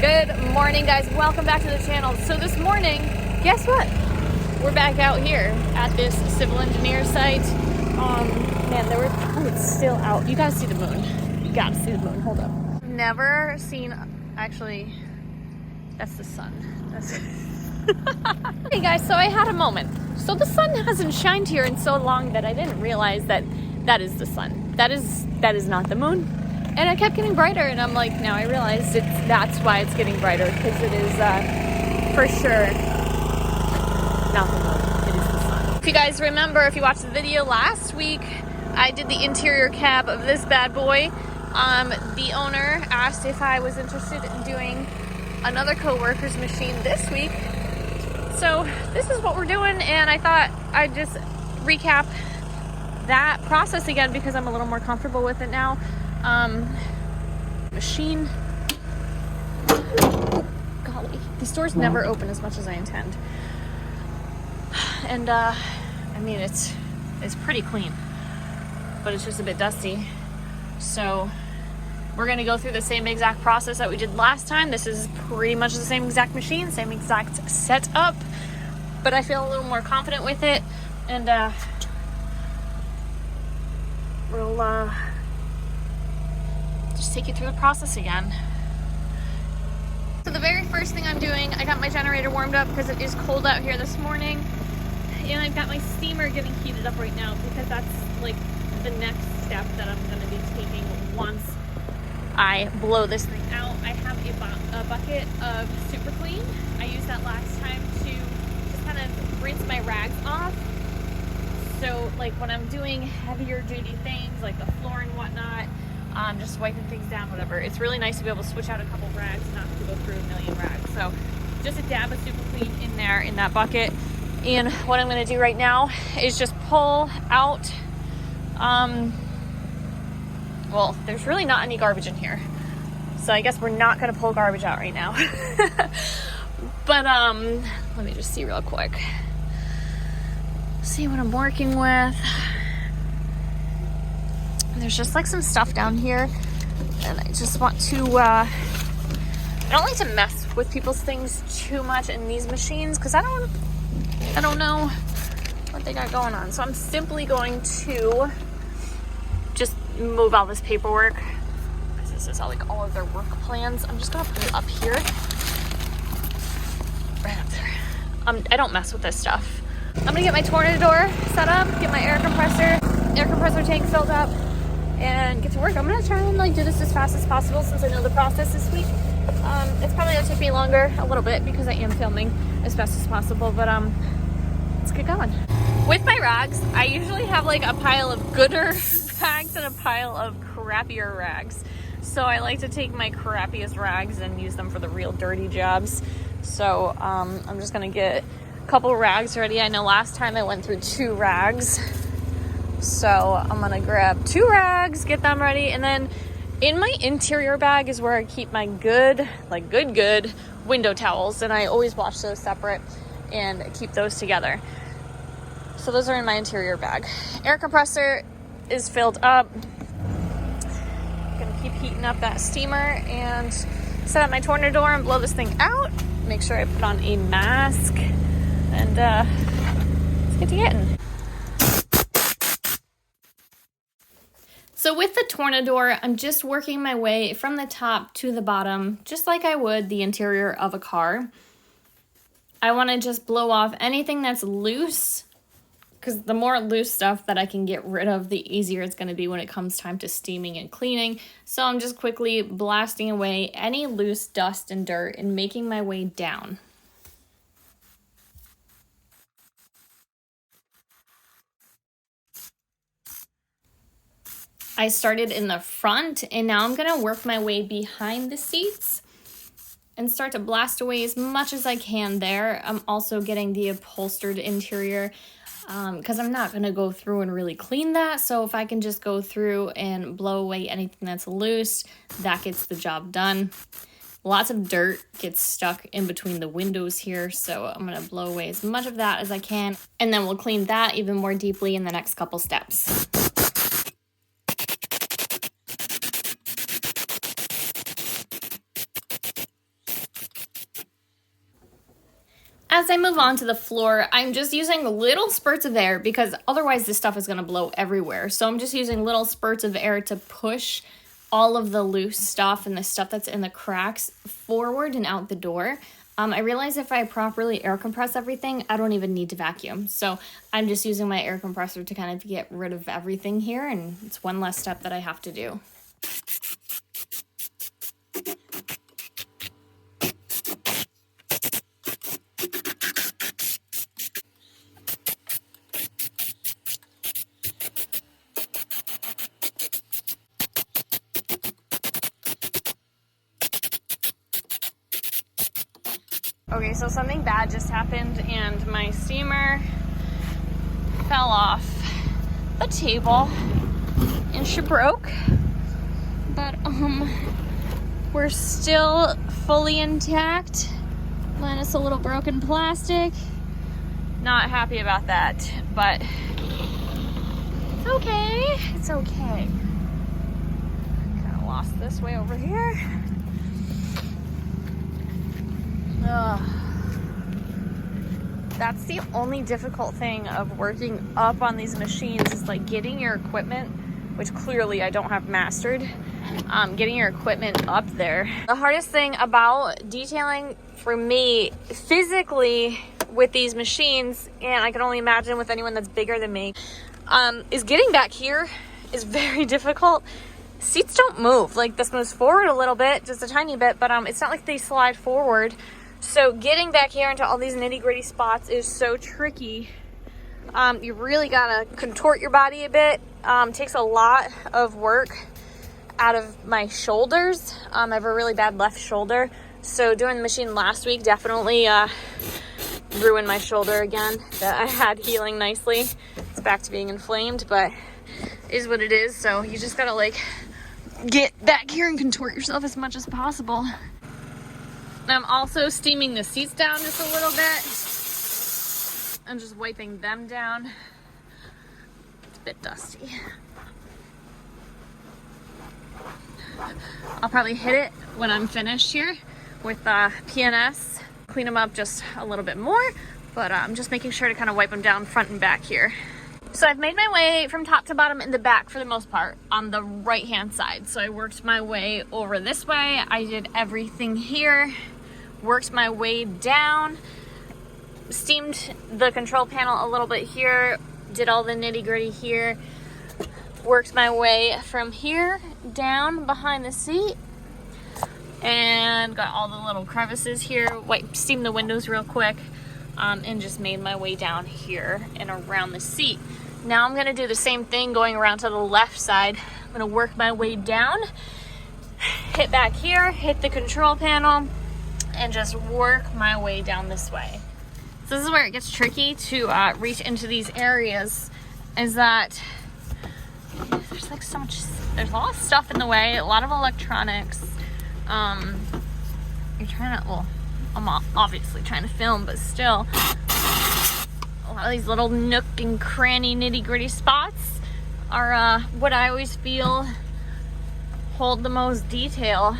Good morning, guys. Welcome back to the channel. So this morning, guess what? We're back out here at this civil engineer site. Man, it's still out. You gotta see the moon. You gotta see the moon. Hold up. Never seen, actually, that's the sun. Hey guys, so I had a moment. So the sun hasn't shined here in so long that I didn't realize that is the sun. That is not the moon. And it kept getting brighter, and I'm like, now I realized that's why it's getting brighter, because it is for sure not the moon. It is the sun. If you guys remember, if you watched the video last week, I did the interior cab of this bad boy. The owner asked if I was interested in doing another co-worker's machine this week. So this is what we're doing, and I thought I'd just recap that process again because I'm a little more comfortable with it now. Machine. Oh, golly, these doors never open as much as I intend. And I mean, it's pretty clean, but it's just a bit dusty. So we're gonna go through the same exact process that we did last time. This is pretty much the same exact machine, same exact setup, but I feel a little more confident with it, and we'll just take you through the process again. So the very first thing I'm doing, I got my generator warmed up because it is cold out here this morning, and I've got my steamer getting heated up right now because that's like the next step that I'm going to be taking once I blow this thing out. I have a bucket of Super Clean. I used that last time to just kind of rinse my rags off. So like when I'm doing heavier duty things like the floor and whatnot, just wiping things down, whatever, it's really nice to be able to switch out a couple rags, not to go through a million rags. So just a dab of Super Clean in there in that bucket. And what I'm going to do right now is just pull out, well, there's really not any garbage in here, so I guess we're not going to pull garbage out right now. But let me just see real quick, see what I'm working with. There's just like some stuff down here, and I just want to I don't like to mess with people's things too much in these machines because I don't know what they got going on. So I'm simply going to just move all this paperwork because this is all of their work plans. I'm just gonna put it up here, right up there. I don't mess with this stuff. I'm gonna get my tornado set up, get my air compressor tank filled up, and get to work. I'm gonna try and like do this as fast as possible since I know the process this week. It's probably gonna take me longer a little bit because I am filming as fast as possible, but let's get going. With my rags, I usually have like a pile of gooder rags and a pile of crappier rags. So I like to take my crappiest rags and use them for the real dirty jobs. So I'm just gonna get a couple rags ready. I know last time I went through 2 rags. So I'm gonna grab 2 rags, get them ready, and then in my interior bag is where I keep my good window towels, and I always wash those separate and keep those together. So those are in my interior bag. Air compressor is filled up. I'm gonna keep heating up that steamer and set up my tornado and blow this thing out. Make sure I put on a mask, and let's get to getting. So with the tornado, I'm just working my way from the top to the bottom, just like I would the interior of a car. I want to just blow off anything that's loose, because the more loose stuff that I can get rid of, the easier it's going to be when it comes time to steaming and cleaning. So I'm just quickly blasting away any loose dust and dirt and making my way down. I started in the front, and now I'm gonna work my way behind the seats and start to blast away as much as I can there. I'm also getting the upholstered interior because I'm not gonna go through and really clean that. So if I can just go through and blow away anything that's loose, that gets the job done. Lots of dirt gets stuck in between the windows here, so I'm gonna blow away as much of that as I can, and then we'll clean that even more deeply in the next couple steps. As I move on to the floor, I'm just using little spurts of air because otherwise this stuff is going to blow everywhere. So I'm just using little spurts of air to push all of the loose stuff and the stuff that's in the cracks forward and out the door. I realize if I properly air compress everything, I don't even need to vacuum. So I'm just using my air compressor to kind of get rid of everything here, and it's one less step that I have to do. Okay, so something bad just happened and my steamer fell off the table and she broke. But we're still fully intact, minus a little broken plastic. Not happy about that, but it's okay. It's okay. Kind of lost this way over here. That's the only difficult thing of working up on these machines is like getting your equipment, which clearly I don't have mastered, getting your equipment up there. The hardest thing about detailing for me physically with these machines, and I can only imagine with anyone that's bigger than me, is getting back here is very difficult. Seats don't move. Like this moves forward a little bit, just a tiny bit, but it's not like they slide forward. So getting back here into all these nitty-gritty spots is so tricky. You really gotta contort your body a bit. Takes a lot of work out of my shoulders. I have a really bad left shoulder, so doing the machine last week definitely ruined my shoulder again that I had healing nicely. It's back to being inflamed, but it is what it is. So you just gotta like get back here and contort yourself as much as possible. I'm also steaming the seats down just a little bit. I'm just wiping them down. It's a bit dusty. I'll probably hit it when I'm finished here with PNS. Clean them up just a little bit more, but I'm just making sure to kind of wipe them down front and back here. So I've made my way from top to bottom in the back for the most part on the right hand side. So I worked my way over this way. I did everything here. Worked my way down, steamed the control panel a little bit here, did all the nitty-gritty here, worked my way from here down behind the seat, and got all the little crevices here, steamed the windows real quick, and just made my way down here and around the seat. Now I'm gonna do the same thing going around to the left side. I'm gonna work my way down, hit back here, hit the control panel, and just work my way down this way. So this is where it gets tricky to reach into these areas, is that there's like so much, there's a lot of stuff in the way, a lot of electronics. You're trying to, well, I'm obviously trying to film, but still, a lot of these little nook and cranny nitty-gritty spots are what I always feel hold the most detail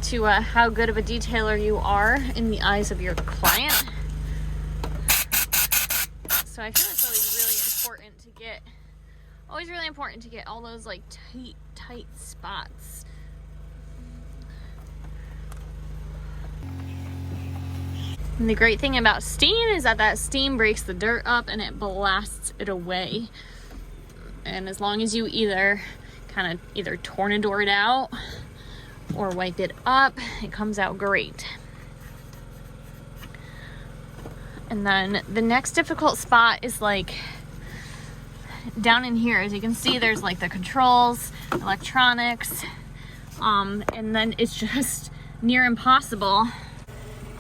to how good of a detailer you are in the eyes of your client. So I feel it's always really important to get all those like tight spots. And the great thing about steam is that steam breaks the dirt up and it blasts it away. And as long as you either tornador it out or wipe it up, it comes out great. And then the next difficult spot is like down in here. As you can see, there's like the controls, electronics, and then it's just near impossible.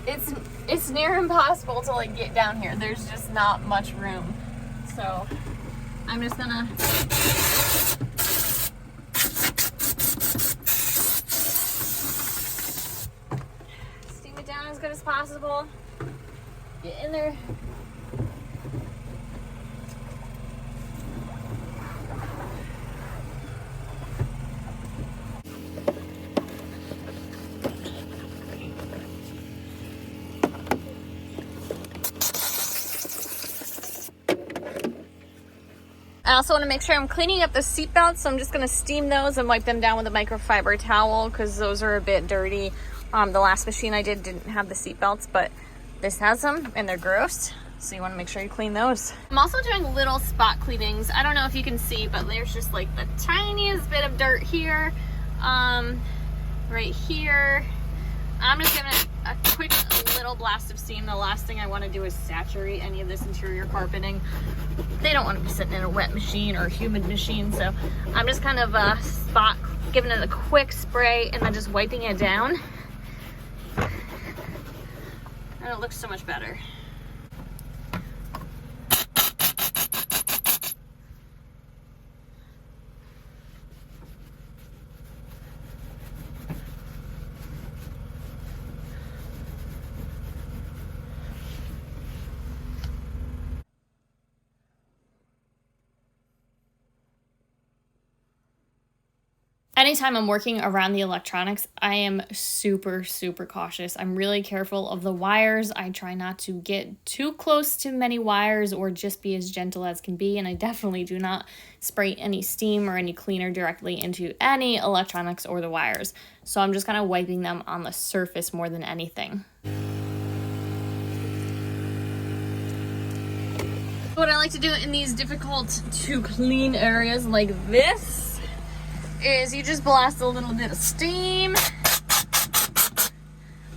It's near impossible to like get down here. There's just not much room. So I'm just gonna steam it down as good as possible. Get in there. I also want to make sure I'm cleaning up the seat belts, so I'm just going to steam those and wipe them down with a microfiber towel because those are a bit dirty. The last machine I did didn't have the seat belts, but this has them and they're gross. So you want to make sure you clean those. I'm also doing little spot cleanings. I don't know if you can see, but there's just like the tiniest bit of dirt here, right here. I'm just giving it a quick little blast of steam. The last thing I want to do is saturate any of this interior carpeting. They don't want to be sitting in a wet machine or a humid machine, so I'm just kind of giving it a quick spray and then just wiping it down. And it looks so much better. Anytime I'm working around the electronics, I am super cautious. I'm really careful of the wires. I try not to get too close to many wires or just be as gentle as can be. And I definitely do not spray any steam or any cleaner directly into any electronics or the wires. So I'm just kind of wiping them on the surface more than anything. What I like to do in these difficult to clean areas like this is you just blast a little bit of steam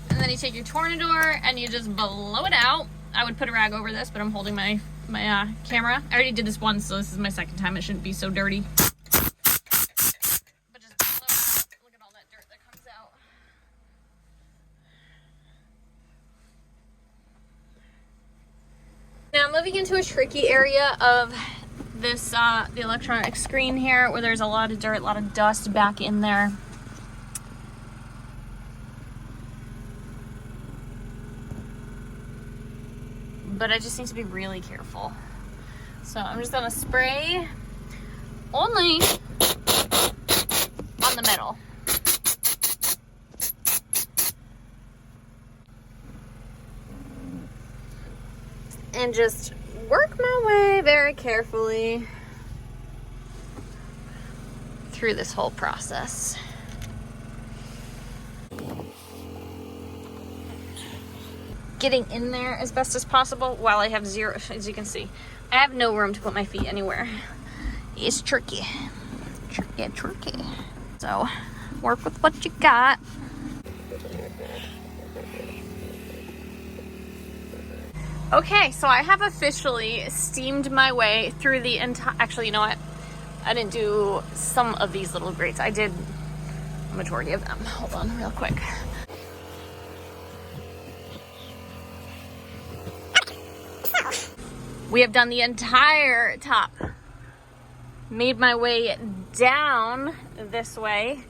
and then you take your tornador and you just blow it out. I would put a rag over this, but I'm holding my camera. I already did this once, so this is my second time. It shouldn't be so dirty. But just blow it out. Look at all that dirt that comes out. Now I'm moving into a tricky area of this the electronic screen here where there's a lot of dirt, a lot of dust back in there. But I just need to be really careful. So I'm just gonna spray only on the middle. And just work my way very carefully through this whole process. Getting in there as best as possible while I have zero, as you can see, I have no room to put my feet anywhere. It's tricky. Tricky. So work with what you got. Okay, so I have officially steamed my way through the entire, actually, you know what? I didn't do some of these little grates. I did a majority of them. Hold on real quick. We have done the entire top. Made my way down this way,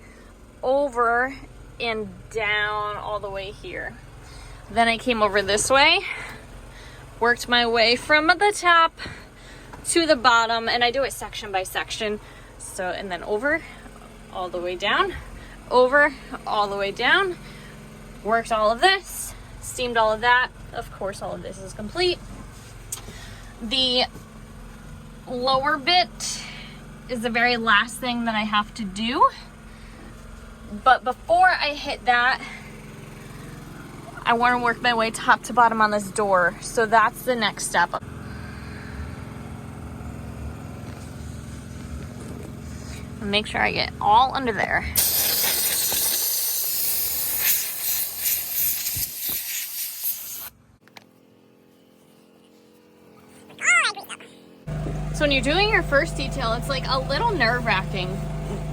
over and down all the way here. Then I came over this way. Worked my way from the top to the bottom, and I do it section by section. So, and then over, all the way down, over, all the way down. Worked all of this, steamed all of that. Of course, all of this is complete. The lower bit is the very last thing that I have to do. But before I hit that, I want to work my way top to bottom on this door. So that's the next step. Make sure I get all under there. So when you're doing your first detail, it's like a little nerve-wracking.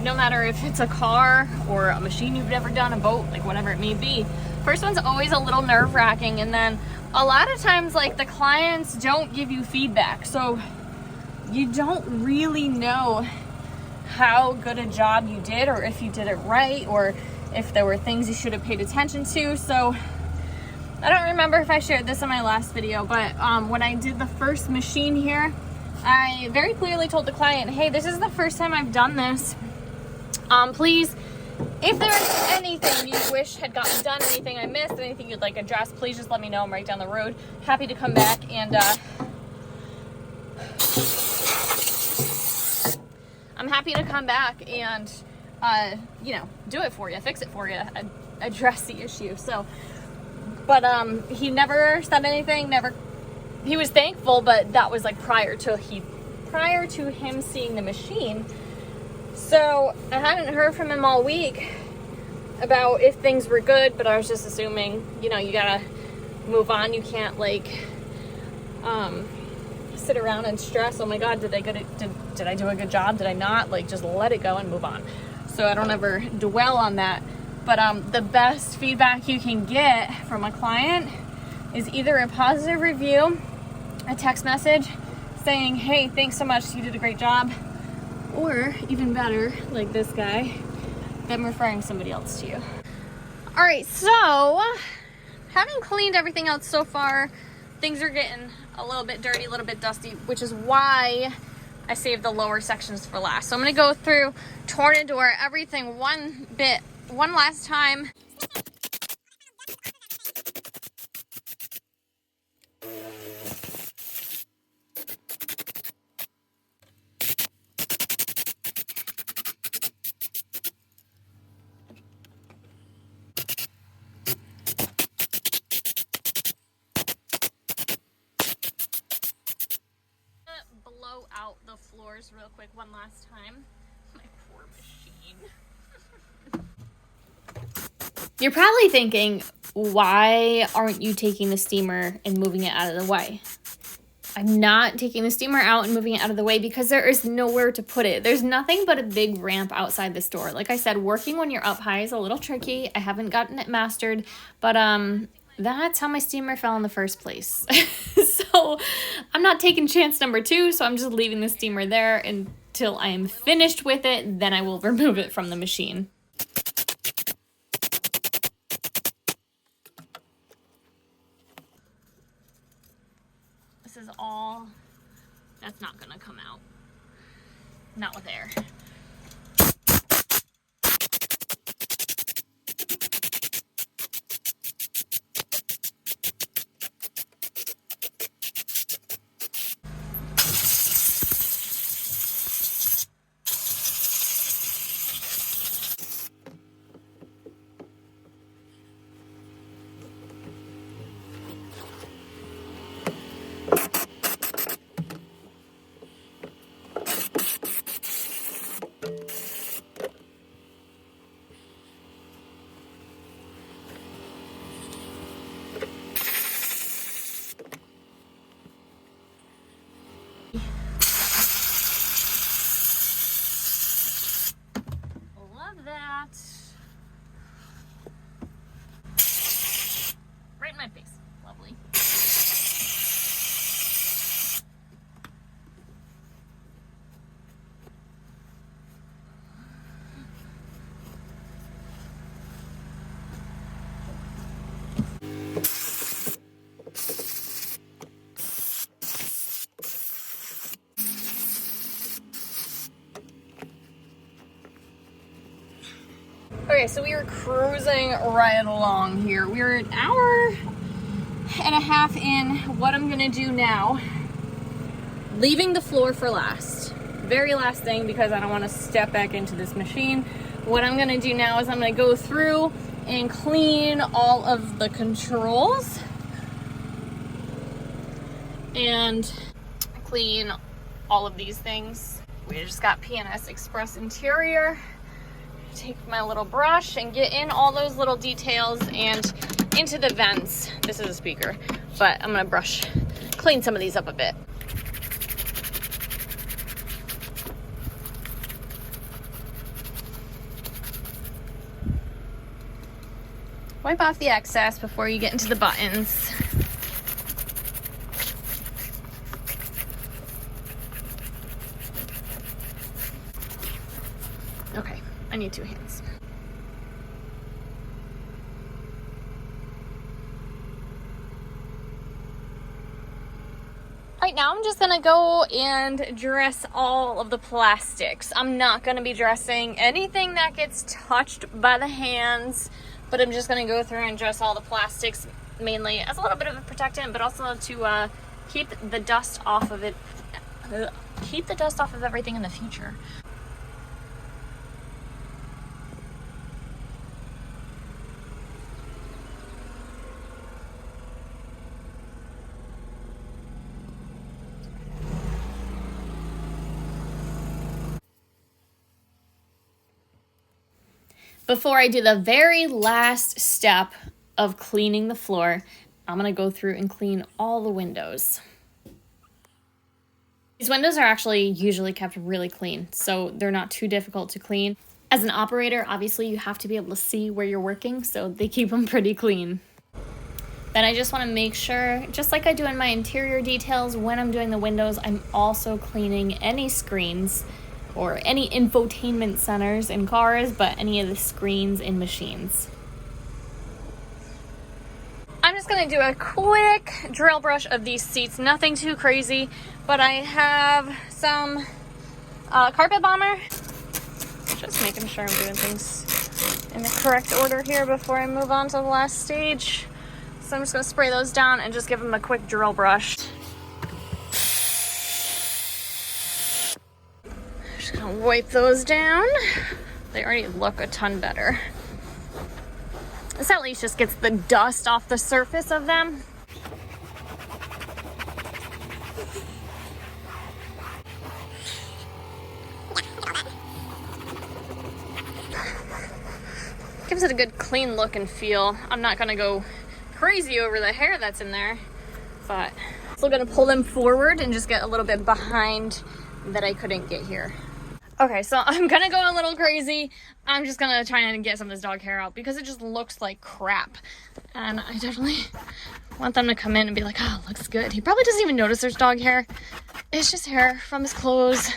No matter if it's a car or a machine you've never done, a boat, like whatever it may be. First one's always a little nerve-wracking, and then a lot of times like the clients don't give you feedback, so you don't really know how good a job you did, or if you did it right, or if there were things you should have paid attention to. So I don't remember if I shared this in my last video, but when I did the first machine here, I very clearly told the client, hey, this is the first time I've done this. Please, if there's anything you wish had gotten done, anything I missed, anything you'd like addressed, please just let me know. I'm right down the road. Happy to come back and I'm happy to come back and, you know, do it for you, fix it for you, address the issue. So, but he never said anything, he was thankful, but that was like prior to him seeing the machine. So I hadn't heard from him all week about if things were good, but I was just assuming, you know, you gotta move on. You can't like sit around and stress, oh my god, did I do a good job, did I not? Like, just let it go and move on. So I don't ever dwell on that. But the best feedback you can get from a client is either a positive review, a text message saying, hey, thanks so much, you did a great job, or even better, like this guy, them referring somebody else to you. All right, so having cleaned everything out so far, things are getting a little bit dirty, a little bit dusty, which is why I saved the lower sections for last. So I'm gonna go through Tornador, everything one last time. Blow out the floors real quick one last time. My poor machine. You're probably thinking, why aren't you taking the steamer and moving it out of the way? I'm not taking the steamer out and moving it out of the way because there is nowhere to put it. There's nothing but a big ramp outside the store. Like I said, working when you're up high is a little tricky. I haven't gotten it mastered, but that's how my steamer fell in the first place. So I'm not taking chance number 2, so I'm just leaving the steamer there until I am finished with it. Then I will remove it from the machine. This is all, that's not gonna come out. Not with air. Love that. Right in my face. Lovely. Okay, so we are cruising right along here. We're an hour and a half in. What I'm gonna do now, leaving the floor for last. Very last thing, because I don't wanna step back into this machine. What I'm gonna do now is I'm gonna go through and clean all of the controls and clean all of these things. We just got PNS Express interior. Take my little brush and get in all those little details and into the vents. This is a speaker, but I'm gonna clean some of these up a bit. Wipe off the excess before you get into the buttons. Okay, I need 2 hands. Right now I'm just gonna go and dress all of the plastics. I'm not gonna be dressing anything that gets touched by the hands, but I'm just gonna go through and dress all the plastics, mainly as a little bit of a protectant, but also to keep the dust off of it, keep the dust off of everything in the future. Before I do the very last step of cleaning the floor, I'm gonna go through and clean all the windows. These windows are actually usually kept really clean, so they're not too difficult to clean. As an operator, obviously you have to be able to see where you're working, so they keep them pretty clean. Then I just want to make sure, just like I do in my interior details, when I'm doing the windows, I'm also cleaning any screens or any infotainment centers in cars, but any of the screens in machines. I'm just gonna do a quick drill brush of these seats, nothing too crazy, but I have some carpet bomber. Just making sure I'm doing things in the correct order here before I move on to the last stage. So I'm just gonna spray those down and just give them a quick drill brush. Just gonna wipe those down. They already look a ton better. This at least just gets the dust off the surface of them. Gives it a good clean look and feel. I'm not gonna go crazy over the hair that's in there, but still gonna pull them forward and just get a little bit behind that I couldn't get here. Okay, so I'm gonna go a little crazy. I'm just gonna try and get some of this dog hair out because it just looks like crap. And I definitely want them to come in and be like, oh, it looks good. He probably doesn't even notice there's dog hair. It's just hair from his clothes.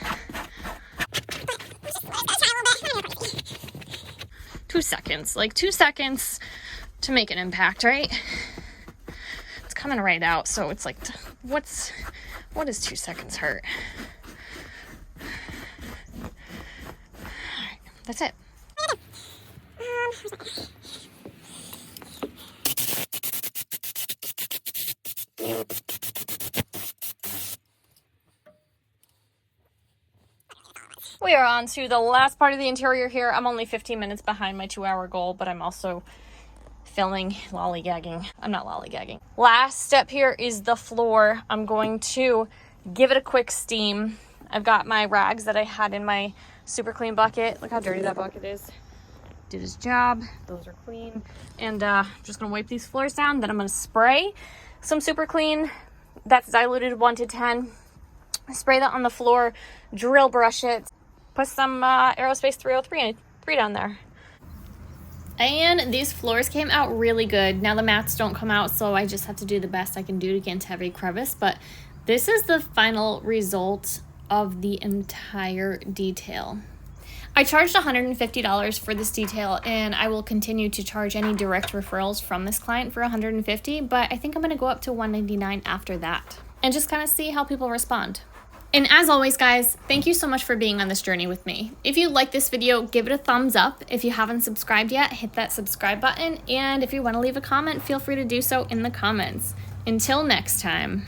2 seconds, like 2 seconds to make an impact, right? It's coming right out, so it's like, what does 2 seconds hurt? All right, that's it. We are on to the last part of the interior here. I'm only 15 minutes behind my 2-hour goal, but I'm also filming, lollygagging. I'm not lollygagging. Last step here is the floor. I'm going to give it a quick steam. I've got my rags that I had in my super clean bucket. Look how dirty that bucket is. Did his job. Those are clean. And I'm just gonna wipe these floors down. Then I'm gonna spray some super clean. That's diluted 1 to 10. Spray that on the floor, drill brush it. Put some Aerospace 303 down there. And these floors came out really good. Now the mats don't come out, so I just have to do the best I can do to get into every crevice. But this is the final result of the entire detail. I charged $150 for this detail, and I will continue to charge any direct referrals from this client for $150, but I think I'm gonna go up to $199 after that and just kind of see how people respond. And as always, guys, thank you so much for being on this journey with me. If you like this video, give it a thumbs up. If you haven't subscribed yet, hit that subscribe button. And if you want to leave a comment, feel free to do so in the comments. Until next time.